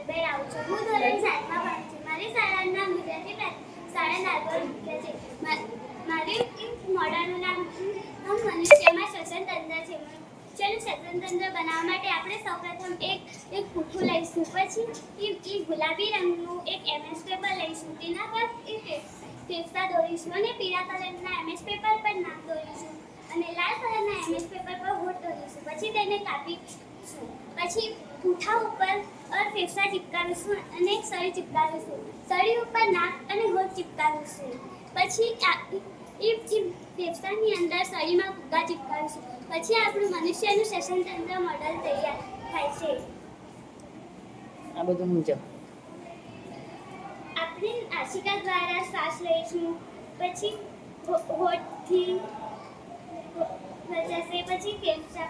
બેન આવું છું. હું ધોરણ 7માં ભણું છું. મારી શાળાનું નામ ગુજરાતી શાળા નાગોર મુખ્ય છે. મારી મોડલનું નામ મનુષ્યમાં શ્વસન તંત્ર છે. મનુષ્યનું શ્વસન તંત્ર બનાવવા માટે આપણે સૌપ્રથમ એક પૂઠું લઈશું. પછી એ ગુલાબી રંગનું એક MS પેપર લઈશું. તેના પર ફેફસા દોરીશું અને પીળા કલરના MS પેપર પર નાક દોરીશું અને લાલ કલરના MS પેપર પર હોઠ દોરીશું. પછી તેને કાપીશું. પછી પૂઠા ઉપર ફેફસા ચિપકાવીશું અને એક સળી ચિપકાવીશું. સળી ઉપર નાક અને હોઠ ચિપકાવીશું. પછી ફેફસાની અંદર સળીમાં ફુગ્ગા ચિપકાવીશું. પછી આપણું મનુષ્યનું શ્વસન તંત્ર મોડલ તૈયાર થાય છે. આ બધું સમજો. આપણે નાસિકા દ્વારા શ્વાસ લઈશું. પછી હોઠથી જશે. પછી ફેફસા